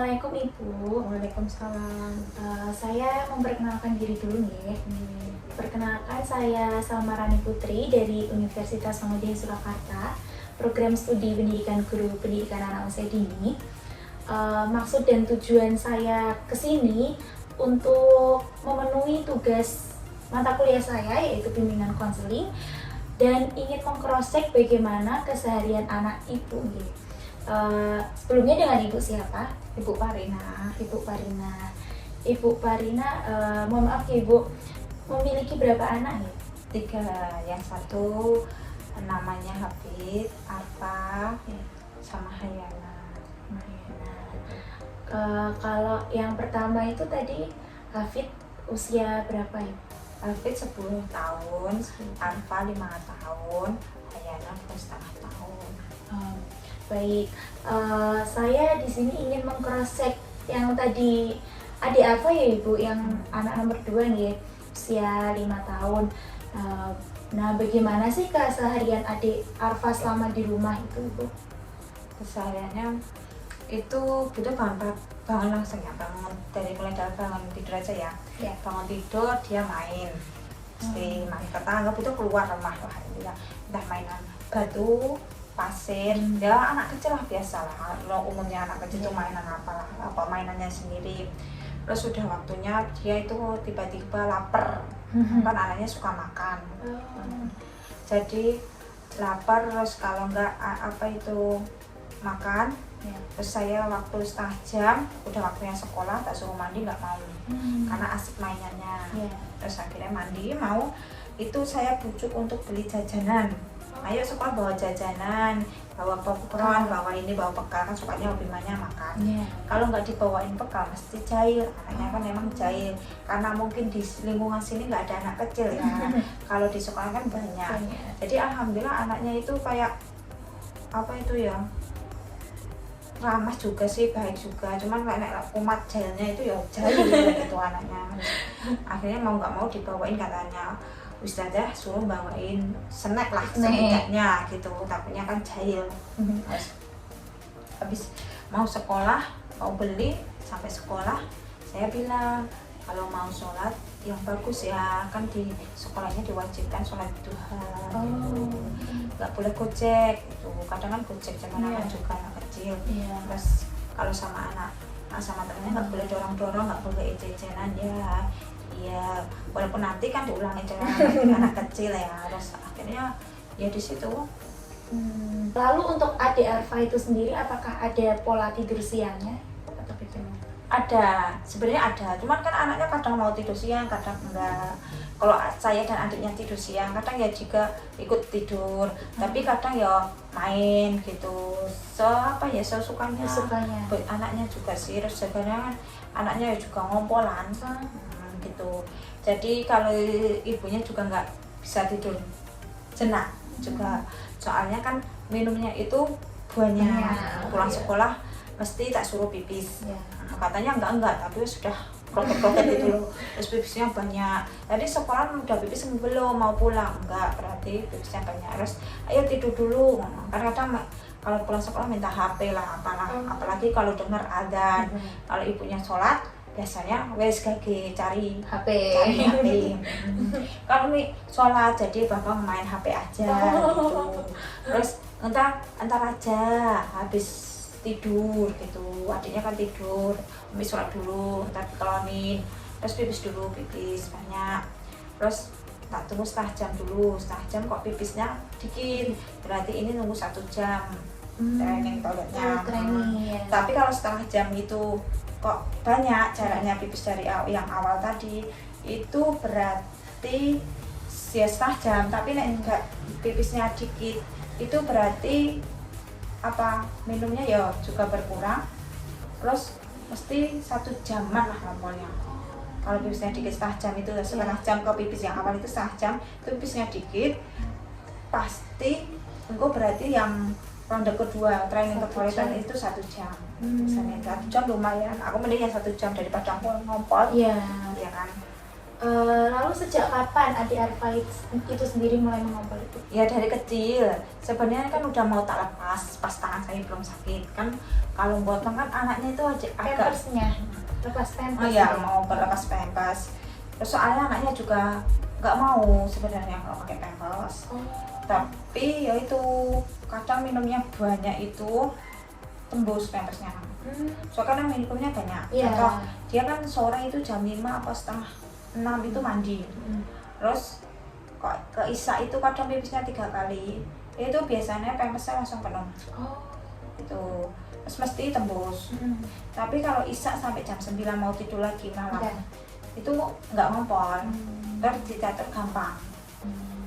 Assalamualaikum Ibu. Waalaikumsalam. Saya memperkenalkan diri dulu nih. Perkenalkan, saya Salma Rani Putri dari Universitas Muhammadiyah Surakarta, program studi pendidikan guru pendidikan anak usia dini. Maksud dan tujuan saya ke sini untuk memenuhi tugas mata kuliah saya, yaitu bimbingan konseling, dan ingin meng-cross-check bagaimana keseharian anak Ibu gitu. Sebelumnya dengan Ibu siapa? Ibu Parina. Ibu Parina. Ibu Parina, mohon maaf ya Ibu, memiliki berapa anak ya? 3. Yang satu namanya Hafid, Arfa, Ya. sama Hayana. Kalau yang pertama itu tadi Hafid usia berapa ya? Hafid 10 tahun, Arfa 5 tahun, Hayana 2,5 tahun. Baik, saya di sini ingin meng-cross-check yang tadi adik Arfa ya Ibu, yang anak nomor 2 nih, usia 5 tahun. Nah, bagaimana sih keseharian adik Arfa selama di rumah itu Ibu? Kesehariannya itu butuh bangun langsung ya, bangun mulai dari bangun tidur aja ya. Ya. Bangun tidur dia main, pasti main ke tangga, butuh keluar rumah lah ya. Entah mainan batu, pasir, ya anak kecil lah, biasa lah. Kalau umumnya anak kecil itu mainan apa mainannya sendiri. Terus sudah waktunya dia itu tiba-tiba lapar, kan anaknya suka makan. Jadi lapar, terus kalau enggak makan, terus saya waktu setengah jam udah waktunya sekolah, tak suruh mandi nggak mau, karena asik mainannya. Terus akhirnya mandi mau, itu saya bujuk untuk beli jajanan. Ayo sekolah bawa jajanan, bawa popcorn, bawa ini, bawa bekal, kan sukanya lebih banyak makan. Kalau nggak dibawain bekal mesti jahil, anaknya kan memang jahil, karena mungkin di lingkungan sini nggak ada anak kecil ya. Kalau di sekolah kan banyak. Jadi alhamdulillah anaknya itu kayak ramah juga sih, baik juga, cuman kayak kumat jahilnya itu ya jahil gitu anaknya. Akhirnya mau nggak mau dibawain, katanya Ustazah suruh bawain snack lah setidaknya gitu, takutnya kan jahil. Habis mau sekolah, mau beli, sampai sekolah saya bilang kalau mau sholat yang bagus ya, kan di sekolahnya diwajibkan sholat duha gitu. Nggak boleh gojek gitu, kadang kan gojek zaman anak juga, anak kecil. Terus kalau sama temennya nggak boleh dorong-dorong, nggak boleh ece-ecenan ya. Iya, walaupun nanti kan diulangi dengan anak kecil ya. Terus akhirnya ya di situ. Lalu untuk adik Arfa itu sendiri, apakah ada pola tidur siangnya atau bagaimana? Ada, sebenarnya ada. Cuman kan anaknya kadang mau tidur siang, kadang enggak. Kalau saya dan adiknya tidur siang, kadang ya juga ikut tidur. Tapi kadang ya main gitu. Sesukanya. Anaknya juga sih, terus sebenarnya anaknya ya juga ngompolan gitu. Jadi kalau ibunya juga nggak bisa tidur jenak juga, soalnya kan minumnya itu banyak. Pulang sekolah mesti tak suruh pipis. Katanya enggak, tapi sudah kroket-kroket gitu loh. Terus pipisnya banyak. Tadi sekolah udah pipis belum, mau pulang? Enggak, berarti pipisnya banyak. Terus ayo tidur dulu. Kadang-kadang kalau pulang sekolah minta HP lah, apalagi kalau dengar adzan. Kalau ibunya sholat, biasanya wes gage cari HP. Kalau nih sholat, jadi bapak main HP aja gitu. Terus entar aja habis tidur gitu, adiknya kan tidur, habis sholat dulu, entar dikelonin, terus pipis dulu, pipis banyak, terus tak tunggu setengah jam dulu, setengah jam kok pipisnya dikit, berarti ini nunggu 1 jam training toiletnya. Tapi kalau setengah jam itu kok banyak jaraknya pipis dari yang awal tadi, itu berarti ya setengah jam. Tapi nek enggak pipisnya dikit, itu berarti minumnya ya juga berkurang, terus mesti 1 jaman lah ngomongnya. Kalau pipisnya dikit setengah jam itu setengah jam, ke pipis yang awal itu setengah jam, itu pipisnya dikit, pasti engkau berarti yang ronde kedua training ke toiletan itu 1 jam. Misalnya 1 jam lumayan, aku mending yang 1 jam daripada ngompol. Iya kan. Lalu sejak kapan adik Arfa itu sendiri mulai mengompol itu? Ya dari kecil. Sebenarnya kan udah mau tak lepas pas tangan saya belum sakit kan. Kalau potong kan anaknya itu aja agak Pampersnya, lepas pampers. oh ya mau berlepas pampers. Terus soalnya anaknya juga nggak mau sebenarnya kalau pakai pampers. Oh. Tapi ya itu kadang minumnya banyak itu tembus pampersnya. Soalnya kan minumnya banyak. Iya. Contoh dia kan sore itu jam 5 apa setengah 6 itu mandi. Terus kok ke Isa itu kadang pipisnya 3 kali. Itu biasanya pampersnya langsung penuh. Oh. Itu terus mesti tembus. Tapi kalau Isa sampai jam 9 mau tidur lagi malam. Udah. Itu nggak ngompol. Terus dicatat gampang.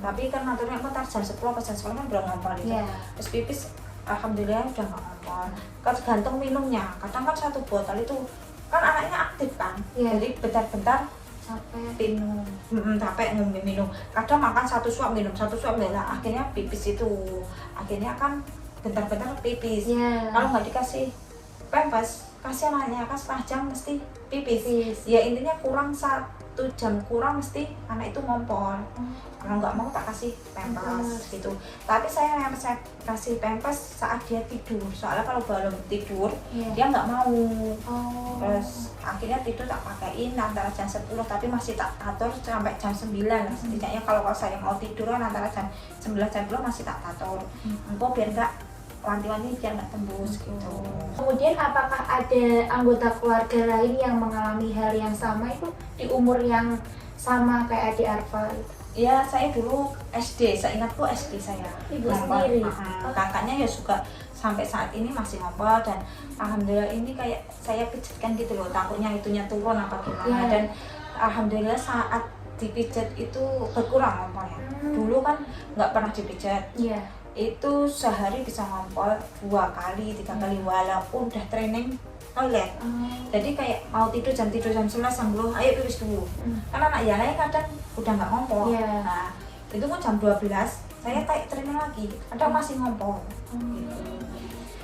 Tapi kan naturnya aku jam 10 pas jam 10 kan belum ngompol itu. Iya. Terus pipis alhamdulillah udah nggak ngompol. Tergantung minumnya. Kadang kan 1 botol itu kan anaknya aktif kan. Iya. Jadi bentar-bentar Sampai minum, capek minum. Kadang makan 1 suap minum, 1 suap lah. Akhirnya pipis itu. Akhirnya kan bentar-bentar pipis. Iya. Kalau nggak dikasih pampers, kasih anaknya kan setengah jam mesti pipis. Pipis. Ya intinya kurang 1 jam kurang mesti anak itu ngompol. Kalau nggak mau tak kasih pampers gitu. Tapi saya kasih pampers saat dia tidur. Soalnya kalau belum tidur Iya. dia nggak mau. Oh. Terus akhirnya tidur tak pakaiin antara jam 10 tapi masih tak atur sampai jam 9 lah. Setidaknya kalau saya mau tidur kan antara jam 9 jam 10 masih tak atur. Empok biar nggak wanti-wanti biar nggak tembus gitu. Kemudian apakah ada anggota keluarga lain yang mengalami hal yang sama itu di umur yang sama kayak adik Arfa gitu? Ya saya dulu SD, saya ingatku SD saya. Ibu Ngompol. sendiri? Kakaknya ya juga sampai saat ini masih ngompol dan alhamdulillah ini kayak saya pijitkan gitu loh, takutnya itunya turun apa gimana. Iya. Dan alhamdulillah saat dipijat itu berkurang ngompolnya. Dulu kan nggak pernah dipijat. Iya. Itu sehari bisa ngompol 2 kali 3 kali walaupun udah training toilet. Jadi kayak mau tidur jam 11 jam 10 ayo pipis dulu. Karena anak yang lain kadang udah nggak ngompol. Iya. Nah itu pun jam 12 saya kayak training lagi kadang masih ngompol. Gitu.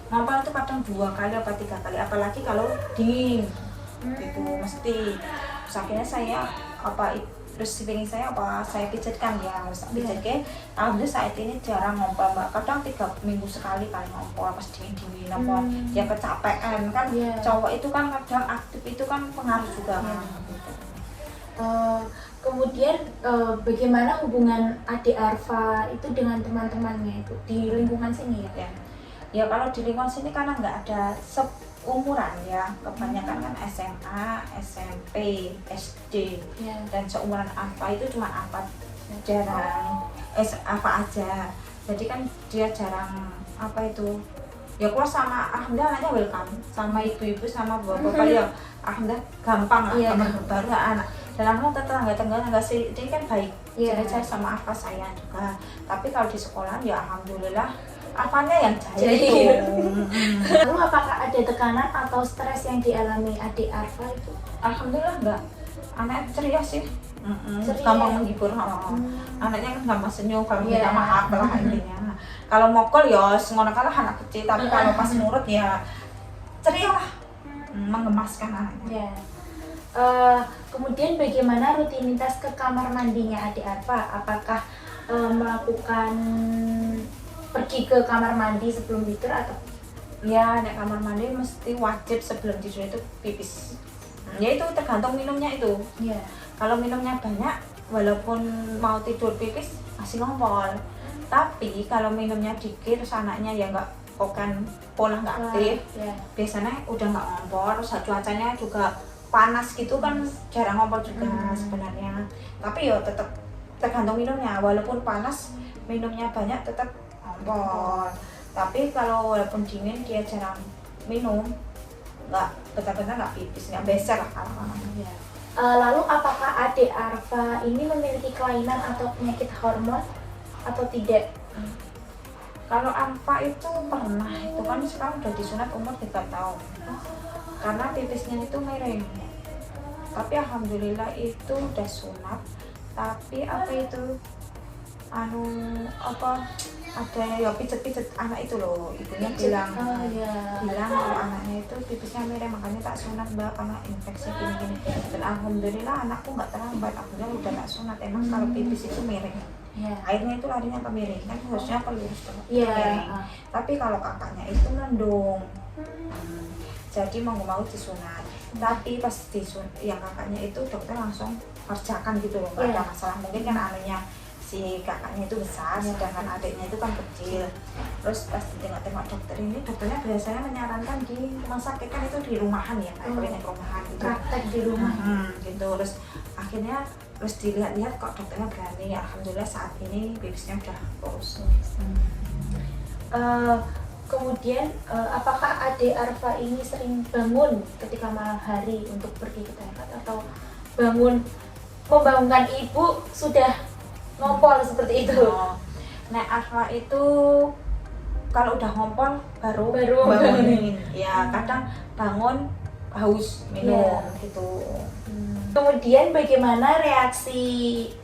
Ngompol itu kadang 2 kali apa 3 kali apalagi kalau dingin gitu mesti. Terus akhirnya saya terus piring saya saya pijatkan ya, pijatkan. Alhamdulillah saat ini jarang ngompol mbak, kadang 3 minggu sekali kali ngompol pas dingin apa dia kecapean kan. Cowok itu kan kadang aktif itu kan pengaruh juga kan. Gitu. Kemudian bagaimana hubungan adik Arfa itu dengan teman-temannya itu di lingkungan sini ya? Ya kalau di lingkungan sini karena nggak ada umuran ya, kebanyakan kan SMA, SMP, SD dan seumuran Arfa itu cuma Arfa jarang Arfa aja. Jadi kan dia jarang apa itu ya keluar sama alhamdulillah anaknya welcome sama ibu-ibu sama bapak-bapak ya alhamdulillah gampang lah baru anak dan alhamdulillah tetangga sih ini kan baik. Jadi saya sama Arfa saya juga. Tapi kalau di sekolah ya alhamdulillah apanya yang jahil. Lalu apakah ada tekanan atau stres yang dialami adik Arfa itu? Alhamdulillah enggak. Anaknya ceria sih. Ceria. Gampang menghibur. Anaknya kan gampang senyum kalau minta maaf lah intinya. Kalau mokol ya ngono kalah anak kecil, tapi kalau pas nurut ya ceria lah. Mengemaskan anaknya. Kemudian bagaimana rutinitas ke kamar mandinya adik Arfa? Apakah melakukan pergi ke kamar mandi sebelum tidur atau? Ya, naik kamar mandi mesti wajib sebelum tidur itu pipis. Ya itu tergantung minumnya itu. Iya. Kalau minumnya banyak, walaupun mau tidur pipis masih ngompol. Tapi kalau minumnya dikit, terus anaknya ya nggak pola nggak aktif, biasanya udah nggak ngompol. Terus cuacanya juga panas gitu kan jarang ngompol juga sebenarnya. Tapi ya tetap tergantung minumnya. Walaupun panas, minumnya banyak tetap ngompol. Tapi kalau walaupun dingin dia jarang minum, nggak benar-benar nggak pipis, nggak beser lah kalau Lalu apakah adik Arfa ini memiliki kelainan atau penyakit hormon atau tidak? Kalau Arfa itu pernah, itu kan sekarang udah disunat umur 3 tahun. Karena pipisnya itu miring. Tapi alhamdulillah itu udah sunat. Tapi apa itu ada ya pijet-pijet anak itu loh, ibunya bilang Oh iya. bilang kalau anaknya itu pipisnya miring, makanya tak sunat mbak karena infeksi gini-gini. Dan alhamdulillah anakku nggak terlambat, akhirnya udah tak sunat. Emang kalau pipis itu miring, Iya. airnya itu larinya ke miring, kan harusnya ke lurus ke Iya. miring. Tapi kalau kakaknya itu mendung, Hmm. jadi mau nggak mau disunat. Tapi pas yang kakaknya itu dokter langsung kerjakan gitu loh, nggak ada Iya. masalah. Mungkin kan anunya si kakaknya itu besar, Iya. sedangkan adiknya itu kan kecil. Terus pas ditengok-tengok dokter ini, dokternya biasanya menyarankan di rumah sakit, kan itu di rumahan ya, kayak klinik rumahan gitu. Praktek di rumah. Gitu. Terus dilihat-lihat kok dokternya berani. Alhamdulillah saat ini pipisnya udah lurus. Kemudian apakah Ade Arfa ini sering bangun ketika malam hari untuk pergi ke toilet, atau membangunkan ibu sudah ngompol seperti itu? Nah, Arfa itu kalau udah ngompol baru bangunin. Ya, kadang bangun haus minum gitu. Kemudian bagaimana reaksi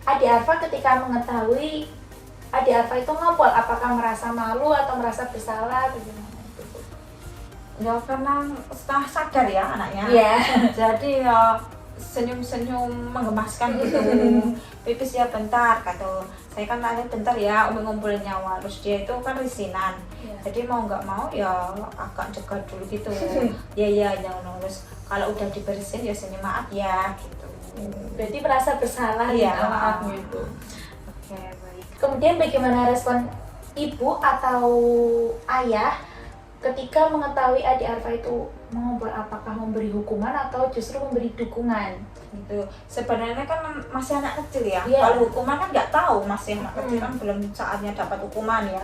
Ade Arfa ketika mengetahui Ade Arfa itu ngompol? Apakah merasa malu atau merasa bersalah? Bagaimana itu, Bu? Ya karena setengah sadar ya anaknya. Iya. Jadi ya senyum-senyum menggemaskan gitu. Pipis ya bentar, kata saya kan tanya bentar ya, Umi ngumpulin nyawa. Terus dia itu kan risinan, Iya. jadi mau nggak mau ya agak jaga dulu gitu. Ya jangan terus kalau udah dibersihin ya sini maaf ya gitu. Berarti merasa bersalah, Iya. minta maaf gitu. Oke, baik. Kemudian bagaimana respon ibu atau ayah ketika mengetahui Ade Arfa itu mengompol? Apakah memberi hukuman atau justru memberi dukungan? Gitu. Sebenarnya kan masih anak kecil ya. Iya. Kalau hukuman kan nggak tahu, masih anak kecil kan belum saatnya dapat hukuman ya.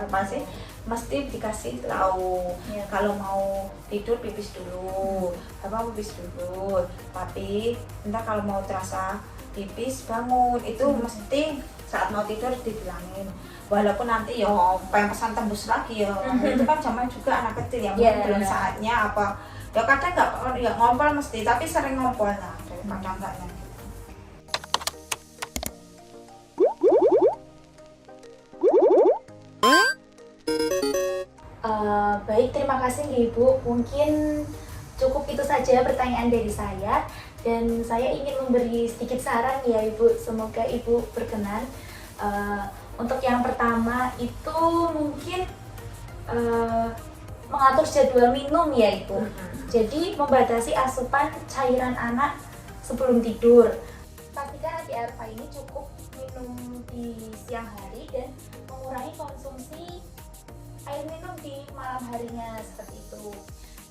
Mesti dikasih tahu. Iya. Kalau mau tidur pipis dulu, pipis dulu. Tapi entah kalau mau terasa pipis bangun, itu mesti saat mau tidur dibilangin. Walaupun nanti ya pesan tembus lagi ya. Itu kan zaman juga anak kecil yang Iya. belum saatnya apa. Ya kadang nggak ya ngompol mesti, tapi sering ngompol lah daripada enggaknya. Baik, terima kasih Ibu. Mungkin cukup itu saja pertanyaan dari saya, dan saya ingin memberi sedikit saran ya Ibu. Semoga Ibu berkenan. Untuk yang pertama itu mungkin mengatur jadwal minum ya Ibu. Jadi membatasi asupan cairan anak sebelum tidur. Pastikan Ade Arfa ini cukup minum di siang hari dan mengurangi konsumsi air minum di malam harinya seperti itu.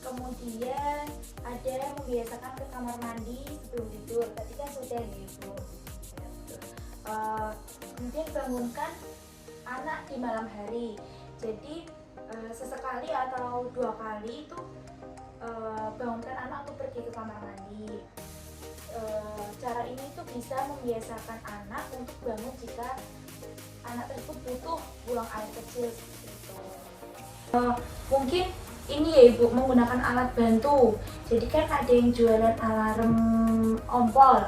Kemudian ada membiasakan ke kamar mandi sebelum tidur. Tadi kan sudah ya Ibu. Kemudian bangunkan anak di malam hari. Jadi sesekali atau 2 kali itu bangunkan anak untuk pergi ke kamar mandi. Cara ini tuh bisa membiasakan anak untuk bangun jika anak tersebut butuh buang air kecil seperti itu. Mungkin ini ya Ibu, menggunakan alat bantu. Jadi kan ada yang jualan alarm ompol.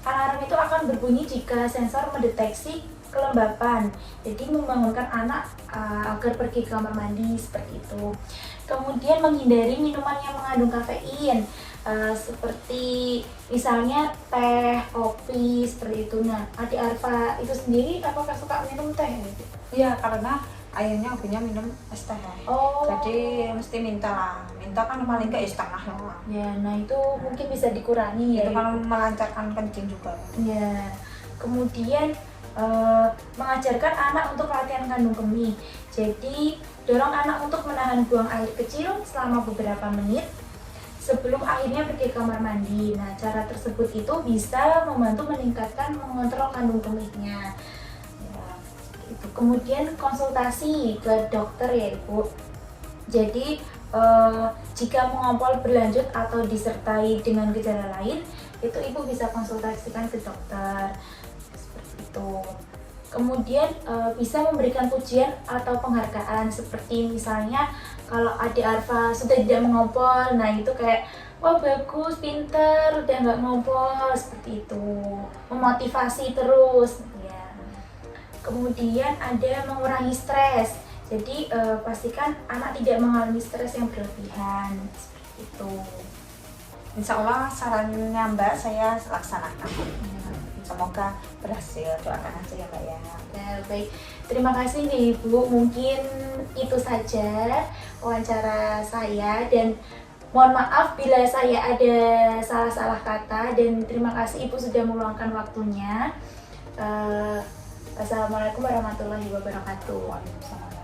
Alarm itu akan berbunyi jika sensor mendeteksi kelembapan. Jadi membangunkan anak agar pergi ke kamar mandi seperti itu. Kemudian menghindari minuman yang mengandung kafein, seperti misalnya teh, kopi seperti itu. Nah, Ade Arfa itu sendiri apakah suka minum teh? Iya, karena ayahnya hobinya minum es teh. Oh. Jadi mesti minta kan paling nggak ya setengah lah. Ya, nah itu mungkin bisa dikurangi ya. Itu kan melancarkan kencing juga. Ya. Kemudian mengajarkan anak untuk latihan kandung kemih. Jadi dorong anak untuk menahan buang air kecil selama beberapa menit sebelum akhirnya pergi ke kamar mandi. Nah, cara tersebut itu bisa membantu mengontrol kandung kemihnya. Ya, itu. Kemudian konsultasi ke dokter ya Ibu. Jadi jika mengompol berlanjut atau disertai dengan gejala lain, itu Ibu bisa konsultasikan ke dokter. Seperti itu. Kemudian bisa memberikan pujian atau penghargaan, seperti misalnya kalau Ade Arfa sudah tidak mengompol, nah itu kayak wah bagus, pinter, udah nggak ngompol, seperti itu. Memotivasi terus ya. Kemudian ada mengurangi stres. Jadi pastikan anak tidak mengalami stres yang berlebihan seperti itu. Insya Allah sarannya Mbak saya laksanakan. Semoga berhasil, doakan aja ya Mbak ya. Ya, baik, terima kasih nih Ibu. Mungkin itu saja wawancara saya dan mohon maaf bila saya ada salah-salah kata dan terima kasih Ibu sudah meluangkan waktunya. Assalamualaikum warahmatullahi wabarakatuh. Waalaikumsalam.